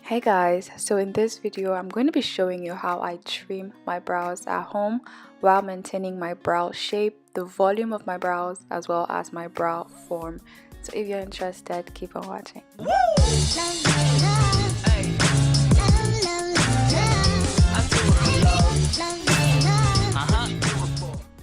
Hey guys, so in this video I'm going to be showing you how I trim my brows at home while maintaining my brow shape, the volume of my brows, as well as my brow form. So if you're interested, keep on watching.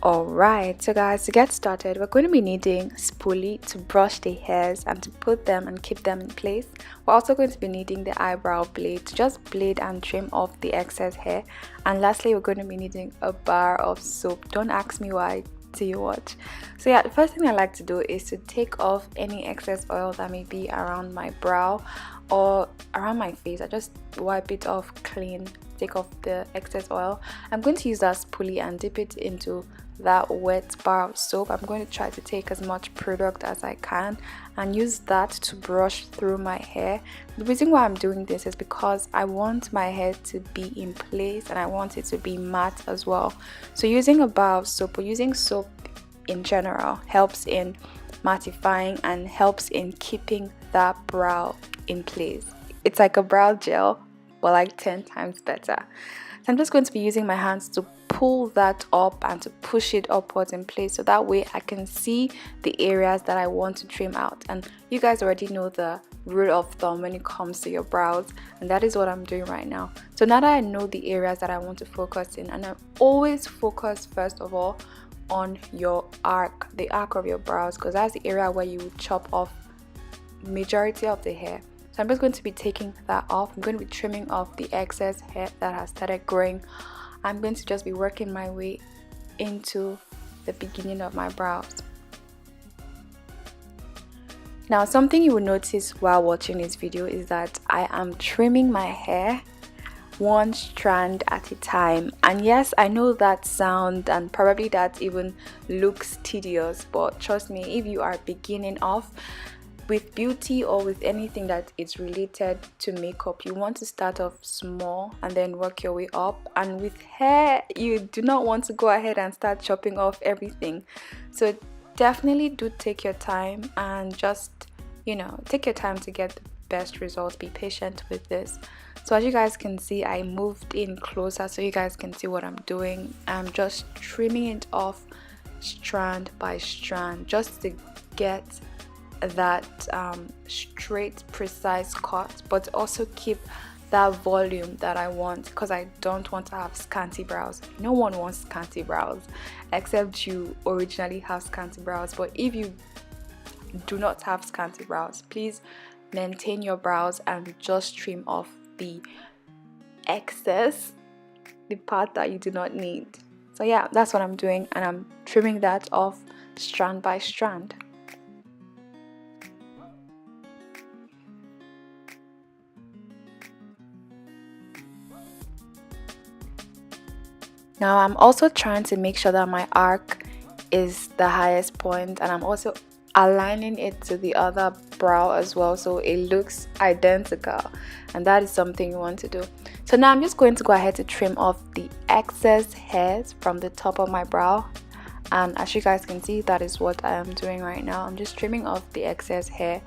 Alright, so guys, to get started, we're going to be needing spoolie to brush the hairs and to put them and keep them in place. We're also going to be needing the eyebrow blade to just blade and trim off the excess hair. And lastly, we're going to be needing a bar of soap. Don't ask me why, till you watch. So yeah, the first thing I like to do is to take off any excess oil that may be around my brow or around my face. I just wipe it off clean, take off the excess oil. I'm going to use that spoolie and dip it into that wet bar of soap. I'm going to try to take as much product as I can and use that to brush through my hair. The reason why I'm doing this is because I want my hair to be in place and I want it to be matte as well. So using a bar of soap or using soap in general helps in mattifying and helps in keeping that brow in place. It's like a brow gel, but like 10 times better. So I'm just going to be using my hands to pull that up and to push it upwards in place, so that way I can see the areas that I want to trim out. And you guys already know the rule of thumb when it comes to your brows, and that is what I'm doing right now. So now that I know the areas that I want to focus in, and I always focus first of all on your arc, the arc of your brows, because that's the area where you chop off majority of the hair. So I'm just going to be taking that off. I'm going to be trimming off the excess hair that has started growing. I'm going to just be working my way into the beginning of my brows. Now, something you will notice while watching this video is that I am trimming my hair one strand at a time. And yes, I know that sound and probably that even looks tedious, but trust me, if you are beginning off with beauty or with anything that is related to makeup, you want to start off small and then work your way up. And with hair, you do not want to go ahead and start chopping off everything. So definitely do take your time and just, take your time to get the best results. Be patient with this. So as you guys can see, I moved in closer so you guys can see what I'm doing. I'm just trimming it off strand by strand just to get that straight, precise cut, but also keep that volume that I want, because I don't want to have scanty brows. No one wants scanty brows except you originally have scanty brows. But if you do not have scanty brows, please maintain your brows and just trim off the excess, the part that you do not need. So yeah, that's what I'm doing, and I'm trimming that off strand by strand. Now I'm also trying to make sure that my arc is the highest point, and I'm also aligning it to the other brow as well, so it looks identical, and that is something you want to do. So now I'm just going to go ahead to trim off the excess hairs from the top of my brow, and as you guys can see, that is what I am doing right now. I'm just trimming off the excess hair.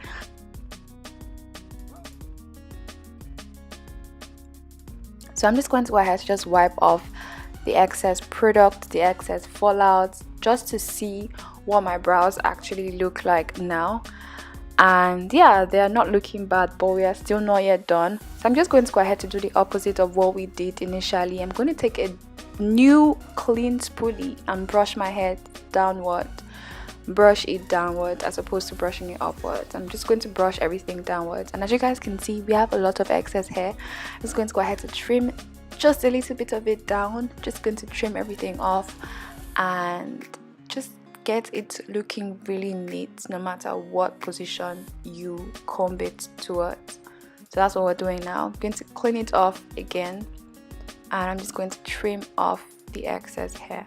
So I'm just going to go ahead to just wipe off the excess product, the excess fallouts, just to see what my brows actually look like now. And yeah, they are not looking bad, but we are still not yet done. So I'm just going to go ahead to do the opposite of what we did initially. I'm going to take a new clean spoolie and brush my hair downward. Brush it downward as opposed to brushing it upwards. I'm just going to brush everything downwards, and as you guys can see, we have a lot of excess hair. I'm just going to go ahead to trim just a little bit of it down. Just going to trim everything off and just get it looking really neat no matter what position you comb it towards. So that's what we're doing now. I'm going to clean it off again, and I'm just going to trim off the excess hair.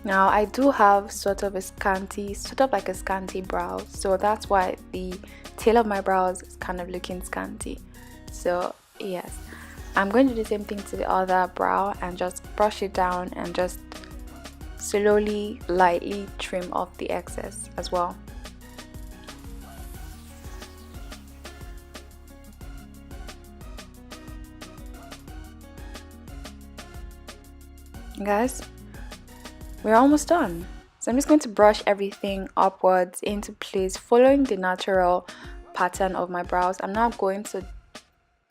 Now I do have sort of like a scanty brow, so that's why the tail of my brows is kind of looking scanty. So yes, I'm going to do the same thing to the other brow and just brush it down and just slowly, lightly trim off the excess as well. Guys, we're almost done. So I'm just going to brush everything upwards into place, following the natural pattern of my brows. I'm now going to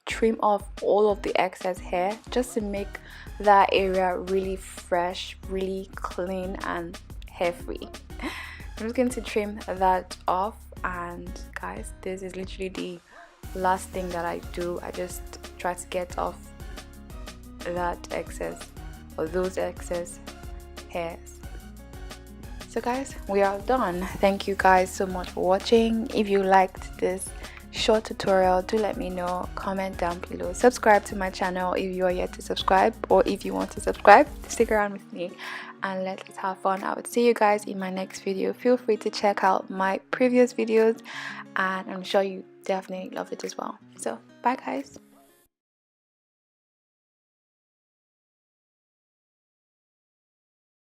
trim off all of the excess hair just to make that area really fresh, really clean and hair free. I'm just going to trim that off, and guys, this is literally the last thing that I do. I just try to get off that excess or those excess hairs. So guys, we are done. Thank you guys so much for watching. If you liked this short tutorial, do let me know, comment down below, subscribe to my channel if you are yet to subscribe, or if you want to subscribe, stick around with me and let's have fun. I would see you guys in my next video. Feel free to check out my previous videos and I'm sure you definitely love it as well. So bye guys.